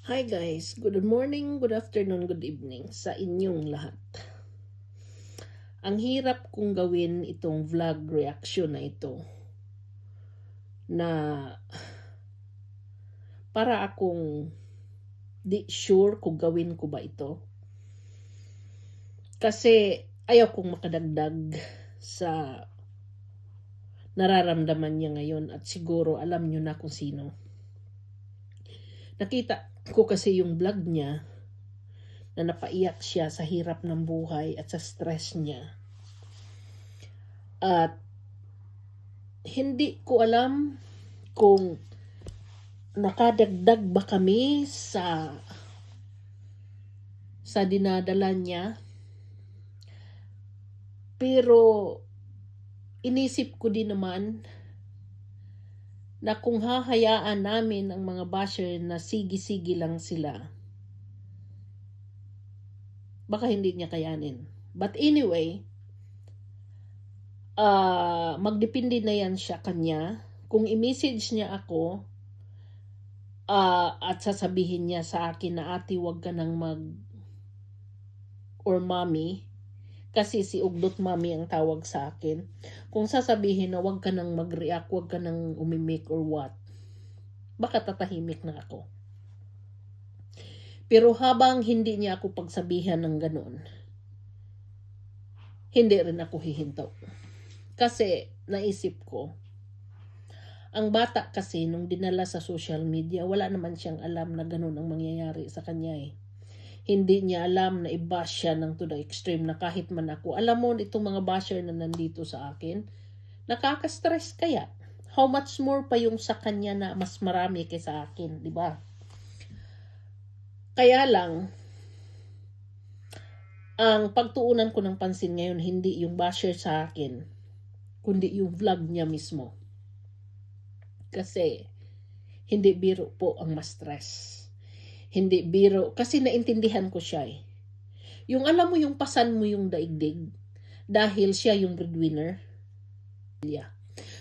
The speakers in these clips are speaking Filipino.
Hi guys, good morning, good afternoon, good evening sa inyong lahat. Ang hirap kong gawin itong vlog reaction na ito na para akong di sure kung gawin ko ba ito. Kasi ayaw kong makadagdag sa nararamdaman niya ngayon at siguro alam niyo na kung sino. Nakita ko kasi yung vlog niya na napaiyak siya sa hirap ng buhay at sa stress niya. At hindi ko alam kung nakadagdag ba kami sa dinadala niya. Pero inisip ko din naman na kung hahayaan namin ang mga basher na sige-sige lang sila, baka hindi niya kayanin. But anyway, magdepende na yan siya kanya. Kung i-message niya ako at sasabihin niya sa akin na ate wag ka nang or mommy, kasi si Ugdot Mami ang tawag sa akin. Kung sasabihin na wag ka nang mag-react, wag ka nang umimik or what, baka tatahimik na ako. Pero habang hindi niya ako pagsabihan ng ganon, hindi rin ako hihinto. Kasi naisip ko, ang bata kasi nung dinala sa social media, wala naman siyang alam na ganon ang mangyayari sa kanya eh. Hindi niya alam na i-bash siya ng to the extreme na kahit man ako. Alam mo, itong mga basher na nandito sa akin, nakaka-stress kaya. How much more pa yung sa kanya na mas marami kaysa akin, di ba? Kaya lang, ang pagtuunan ko ng pansin ngayon, hindi yung basher sa akin, kundi yung vlog niya mismo. Kasi, hindi biro po ang ma-stress. Hindi biro, kasi naintindihan ko siya eh. Yung alam mo yung pasan mo yung daigdig, dahil siya yung breadwinner.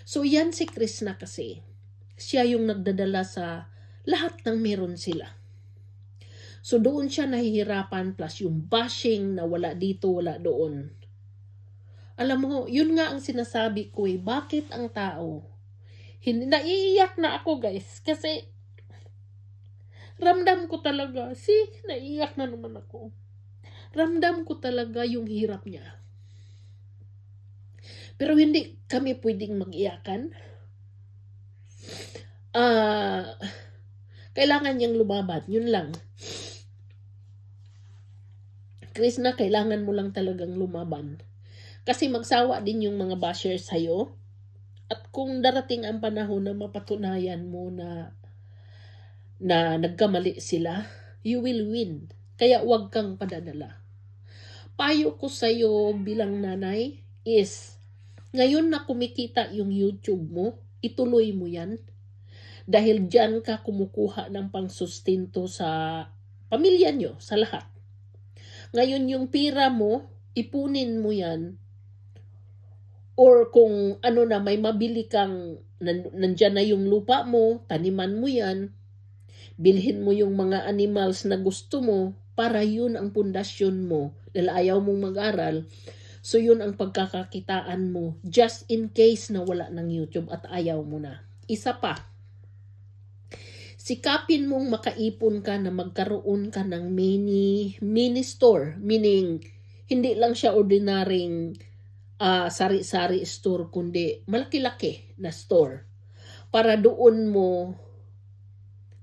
So yan si Krishna kasi, siya yung nagdadala sa lahat ng meron sila. So doon siya nahihirapan, plus yung bashing na wala dito, wala doon. Alam mo, yun nga ang sinasabi ko eh, bakit ang tao, hindi, naiiyak na ako guys, kasi ramdam ko talaga, naiiyak na naman ako. Ramdam ko talaga yung hirap niya. Pero hindi kami pwedeng mag-iyakan. Kailangan niyang lumaban, yun lang. Krishna, kailangan mo lang talagang lumaban. Kasi magsawa din yung mga bashers sa'yo. At kung darating ang panahon na mapatunayan mo na nagkamali sila, you will win. Kaya huwag kang padadala. Payo ko sa'yo bilang nanay is, ngayon na kumikita yung YouTube mo, ituloy mo yan. Dahil dyan ka kumukuha ng pangsustento sa pamilya nyo, sa lahat. Ngayon yung pira mo, ipunin mo yan. Or kung ano na, may mabili kang, nandyan na yung lupa mo, taniman mo yan. Bilhin mo yung mga animals na gusto mo, para yun ang pundasyon mo. Dahil ayaw mong mag-aral, so yun ang pagkakakitaan mo, just in case na wala ng YouTube at ayaw mo na. Isa pa, sikapin mong makaipon ka na magkaroon ka ng mini store, meaning hindi lang siya ordinaryong sari-sari store, kundi malaki-laki na store, para doon mo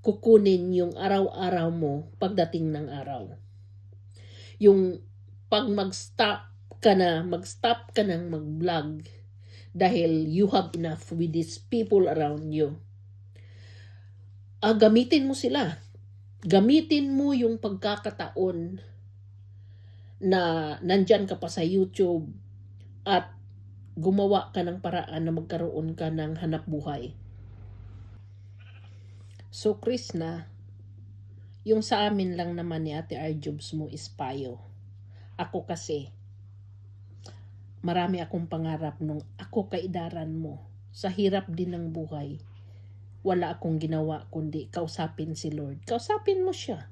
kukunin yung araw-araw mo pagdating ng araw. Yung pag mag-stop ka ng mag-vlog dahil you have enough with these people around you. Gamitin mo sila. Gamitin mo yung pagkakataon na nandyan ka pa sa YouTube at gumawa ka ng paraan na magkaroon ka ng hanap buhay. So Krishna, yung sa amin lang naman ni Ate Arjobs mo is payo. Ako kasi, marami akong pangarap nung ako kaidaran mo. Sa hirap din ng buhay, wala akong ginawa kundi kausapin si Lord. Kausapin mo siya.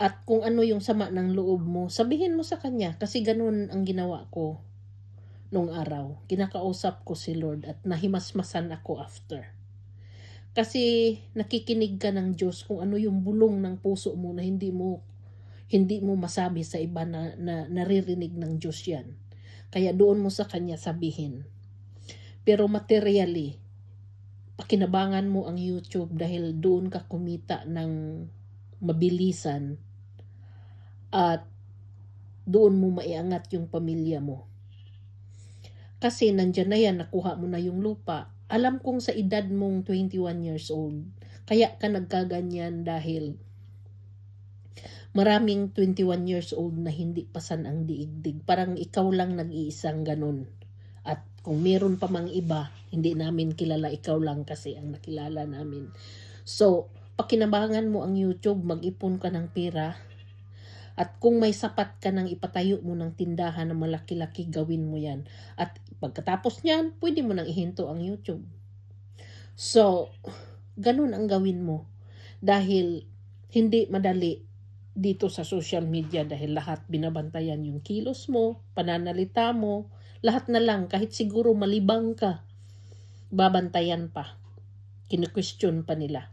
At kung ano yung sama ng loob mo, sabihin mo sa Kanya. Kasi ganun ang ginawa ko nung araw. Kinakausap ko si Lord at nahimasmasan ako after. Kasi nakikinig ka ng Diyos kung ano yung bulong ng puso mo na hindi mo masabi sa iba na naririnig ng Diyos yan. Kaya doon mo sa Kanya sabihin. Pero materially, pakinabangan mo ang YouTube dahil doon ka kumita ng mabilisan at doon mo maiangat yung pamilya mo. Kasi nandyan na yan, nakuha mo na yung lupa. Alam kong sa edad mong 21 years old, kaya ka nagkaganyan dahil maraming 21 years old na hindi pasan ang diigdig. Parang ikaw lang nag-iisang ganun. At kung meron pa mang iba, hindi namin kilala, ikaw lang kasi ang nakilala namin. So, pakinabangan mo ang YouTube, mag-ipon ka ng pera. At kung may sapat ka nang ipatayo mo ng tindahan na malaki-laki, gawin mo yan. At pagkatapos niyan, pwede mo nang ihinto ang YouTube. So, ganun ang gawin mo. Dahil hindi madali dito sa social media dahil lahat binabantayan yung kilos mo, pananalita mo, lahat na lang, kahit siguro malibang ka, babantayan pa. Kinu-question pa nila.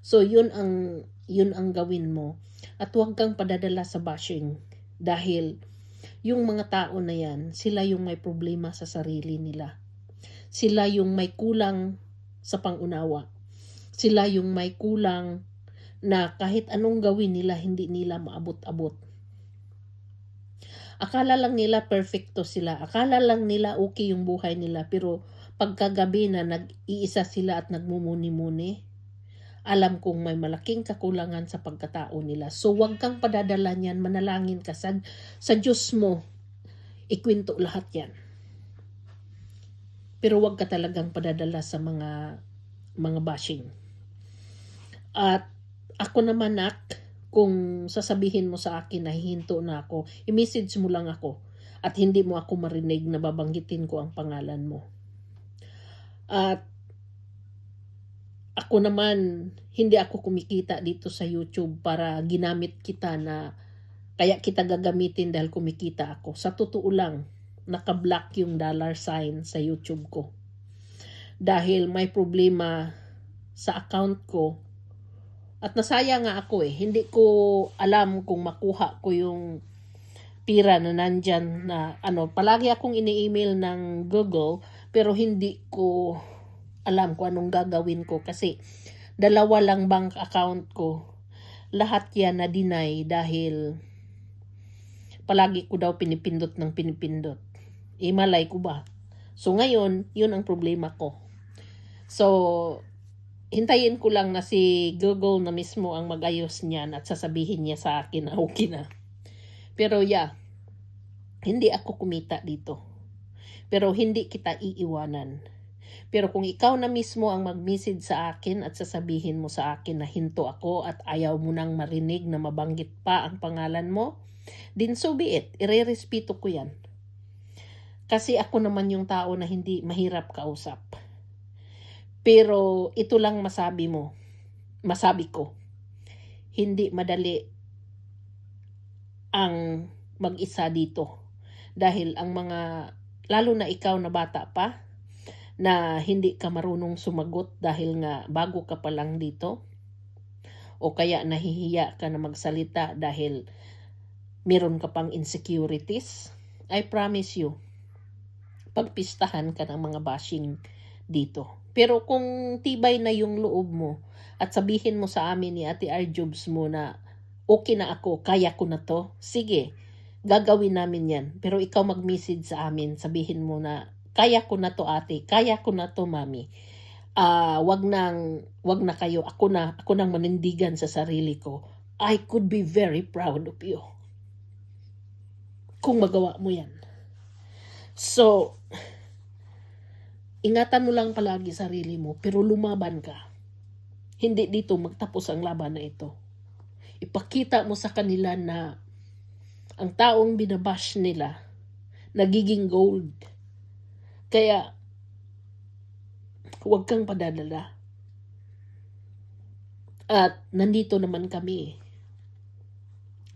So, yun ang gawin mo. At huwag kang padadala sa bashing dahil yung mga tao na yan, sila yung may problema sa sarili nila. Sila yung may kulang sa pangunawa. Sila yung may kulang na kahit anong gawin nila, hindi nila maabot-abot. Akala lang nila perfecto sila. Akala lang nila okay yung buhay nila. Pero pagkagabi na nag-iisa sila at nagmumuni-muni, alam kong may malaking kakulangan sa pagkatao nila. So, wag kang padadala niyan. Manalangin ka sa Diyos mo. Ikwento lahat yan. Pero wag ka talagang padadala sa mga bashing. At ako naman, kung sasabihin mo sa akin na hihinto na ako, i-message mo lang ako. At hindi mo ako marinig na babanggitin ko ang pangalan mo. At ako naman, hindi ako kumikita dito sa YouTube para ginamit kita na kaya kita gagamitin dahil kumikita ako. Sa totoo lang, naka-block yung $sign sa YouTube ko. Dahil may problema sa account ko. At nasaya nga ako Hindi ko alam kung makuha ko yung pira na nandyan na palagi akong ini-email ng Google pero hindi ko alam kung anong gagawin ko kasi 2 lang bank account ko. Lahat yan na deny dahil palagi ko daw pinipindot ng pinipindot. Malay ko ba? So ngayon, yun ang problema ko. So, hintayin ko lang na si Google na mismo ang mag-ayos niyan at sasabihin niya sa akin na okay na. Pero hindi ako kumita dito. Pero hindi kita iiwanan. Pero kung ikaw na mismo ang mag-message sa akin at sasabihin mo sa akin na hinto ako at ayaw mo nang marinig na mabanggit pa ang pangalan mo, din so be it. Irerespeto ko yan. Kasi ako naman yung tao na hindi mahirap kausap. Pero ito lang masabi ko. Hindi madali ang mag-isa dito. Dahil ang lalo na ikaw na bata pa, na hindi ka marunong sumagot dahil nga bago ka pa lang dito, o kaya nahihiya ka na magsalita dahil meron ka pang insecurities, I promise you, pagpistahan ka ng mga bashing dito. Pero kung tibay na yung loob mo at sabihin mo sa amin ni Ate Arjobs mo na okay na ako, kaya ko na to, sige, gagawin namin yan. Pero ikaw mag-message sa amin, sabihin mo na kaya ko na to ate, kaya ko na to mami. Wag na kayo, ako nang manindigan sa sarili ko. I could be very proud of you. Kung magawa mo yan. So, ingatan mo lang palagi sarili mo, pero lumaban ka. Hindi dito magtapos ang laban na ito. Ipakita mo sa kanila na ang taong binabash nila, nagiging gold. Kaya, huwag kang padadala. At nandito naman kami.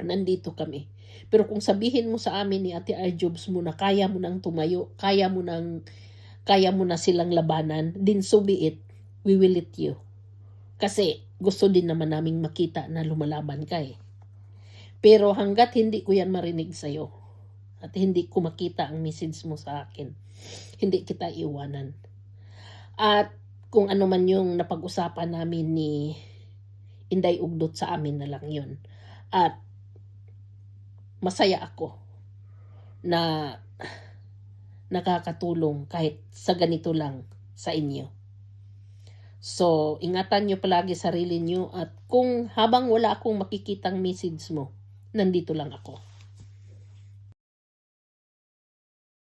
Nandito kami. Pero kung sabihin mo sa amin ni Ate Arjobs mo na kaya mo nang tumayo, kaya mo na silang labanan, din so be it, we will let you. Kasi gusto din naman naming makita na lumalaban ka eh. Pero hanggat hindi ko yan marinig sa'yo, at hindi ko makita ang message mo sa akin, hindi kita iwanan. At kung ano man yung napag-usapan namin ni Inday Ugdot, sa amin na lang yun. At masaya ako na nakakatulong kahit sa ganito lang sa inyo. So, ingatan nyo palagi sarili nyo, at kung habang wala akong makikitang message mo, nandito lang ako.